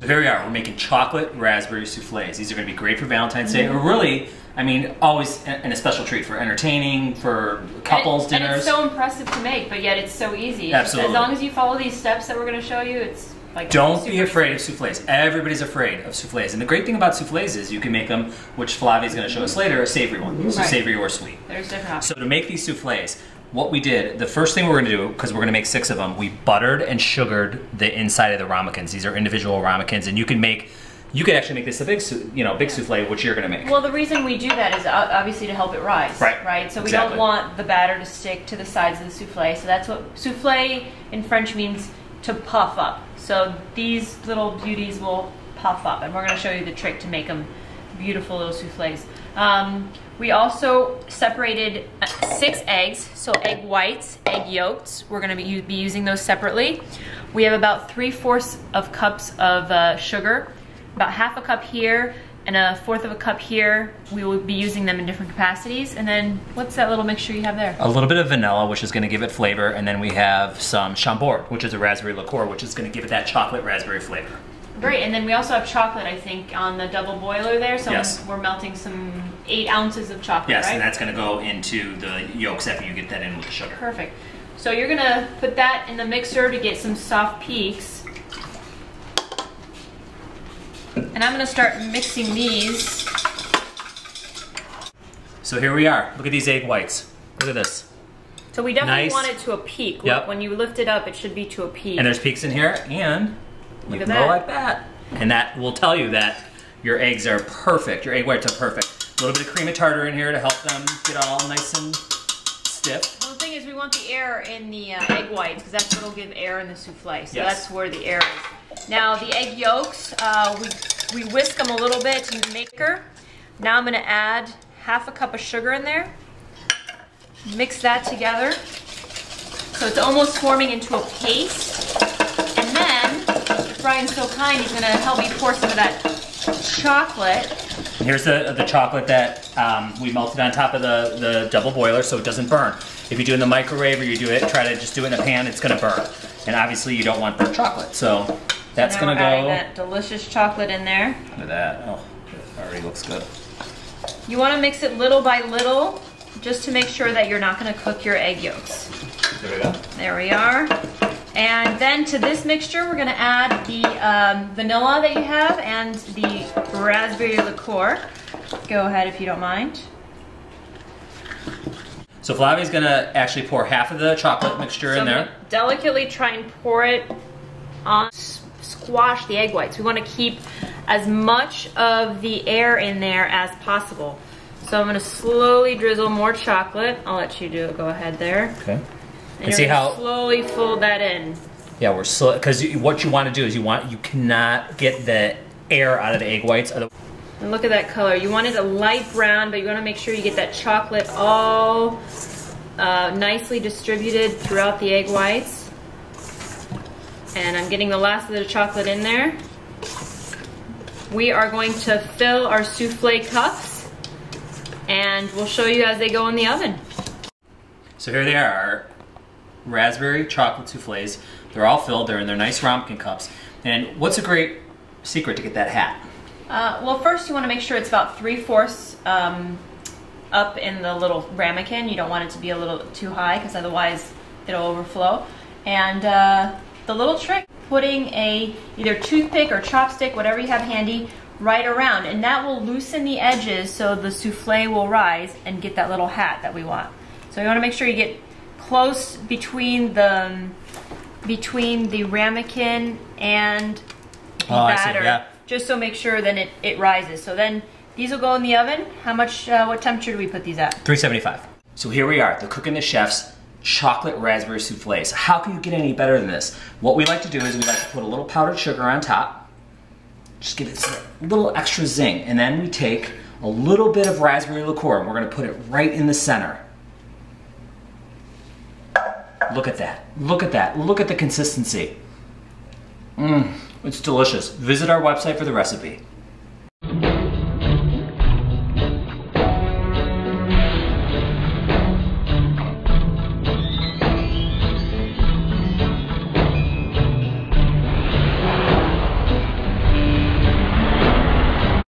Here we are, we're making chocolate raspberry souffles. These are gonna be great for Valentine's Day, or really, I mean, always and a special treat for entertaining, for couples dinners. And it's so impressive to make, but yet it's so easy. Absolutely. As long as you follow these steps that we're gonna show you, it's like don't be afraid of souffles. Everybody's afraid of souffles. And the great thing about souffles is you can make them, which Flavia's gonna show us later, a savory one. So savory or sweet. There's different options. So to make these souffles, what we did, the first thing we're gonna do, because we're gonna make 6 of them, we buttered and sugared the inside of the ramekins. These are individual ramekins, and you can actually make this a big, big souffle, which you're gonna make. Well, the reason we do that is obviously to help it rise. Right. So we don't want the batter to stick to the sides of the souffle. So that's what souffle in French means, to puff up. So these little beauties will puff up, and we're going to show you the trick to make them beautiful little souffles. We also separated 6 eggs, so egg whites, egg yolks. We're going to be using those separately. We have about 3/4 of cups of sugar, about 1/2 cup here, and 1/4 of a cup here. We will be using them in different capacities. And then, what's that little mixture you have there? A little bit of vanilla, which is going to give it flavor, and then we have some Chambord, which is a raspberry liqueur, which is going to give it that chocolate raspberry flavor. Great, and then we also have chocolate, I think, on the double boiler there. So yes. We're melting some 8 ounces of chocolate, yes, right? and that's going to go into the yolks after you get that in with the sugar. Perfect. So you're going to put that in the mixer to get some soft peaks. And I'm going to start mixing these. So here we are. Look at these egg whites. Look at this. So we definitely want it to a peak. Yep. Look, when you lift it up, it should be to a peak. And there's peaks in here, and you can go like that. And that will tell you that your eggs are perfect. Your egg whites are perfect. A little bit of cream of tartar in here to help them get all nice and stiff. Well, the thing is, we want the air in the egg whites, because that's what will give air in the souffle. So yes. that's where the air is. Now the egg yolks, we whisk them a little bit in the maker. Now I'm going to add 1/2 cup of sugar in there. Mix that together. So it's almost forming into a paste. And then, if Brian's so kind, he's going to help me pour some of that chocolate. And here's the chocolate that we melted on top of the double boiler so it doesn't burn. If you do it in the microwave or you do it, try to just do it in a pan, it's going to burn. And obviously you don't want burnt chocolate, so that's going to go. Adding that delicious chocolate in there. Look at that. Oh, it already looks good. You want to mix it little by little, just to make sure that you're not going to cook your egg yolks. There we go. There we are. And then to this mixture, we're going to add the vanilla that you have and the raspberry liqueur. Go ahead if you don't mind. So Flavia's going to actually pour 1/2 of the chocolate mixture in there. Delicately try and pour it on, squash the egg whites. We want to keep as much of the air in there as possible. So I'm going to slowly drizzle more chocolate. I'll let you do it. Go ahead there. Okay. And see how slowly fold that in. Yeah, we're slow, because what you want to do is you cannot get the air out of the egg whites. And look at that color. You want it a light brown, but you want to make sure you get that chocolate all nicely distributed throughout the egg whites. And I'm getting the last of the chocolate in there. We are going to fill our souffle cups, and we'll show you as they go in the oven. So here they are, our raspberry chocolate souffles. They're all filled, they're in their nice ramekin cups. And what's a great secret to get that hat? Well, first you want to make sure it's about 3/4 up in the little ramekin. You don't want it to be a little too high, because otherwise it'll overflow. And the little trick, putting either toothpick or chopstick, whatever you have handy, right around, and that will loosen the edges so the souffle will rise and get that little hat that we want. So you want to make sure you get close between the ramekin and the batter. Yeah. Just so make sure then it rises. So then these will go in the oven. How much, what temperature do we put these at? 375. So here we are, the Cooking the Chef's chocolate raspberry souffles. How can you get any better than this? What we like to do is we like to put a little powdered sugar on top. Just give it a little extra zing. And then we take a little bit of raspberry liqueur and we're gonna put it right in the center. Look at that, look at that, look at the consistency. It's delicious. Visit our website for the recipe.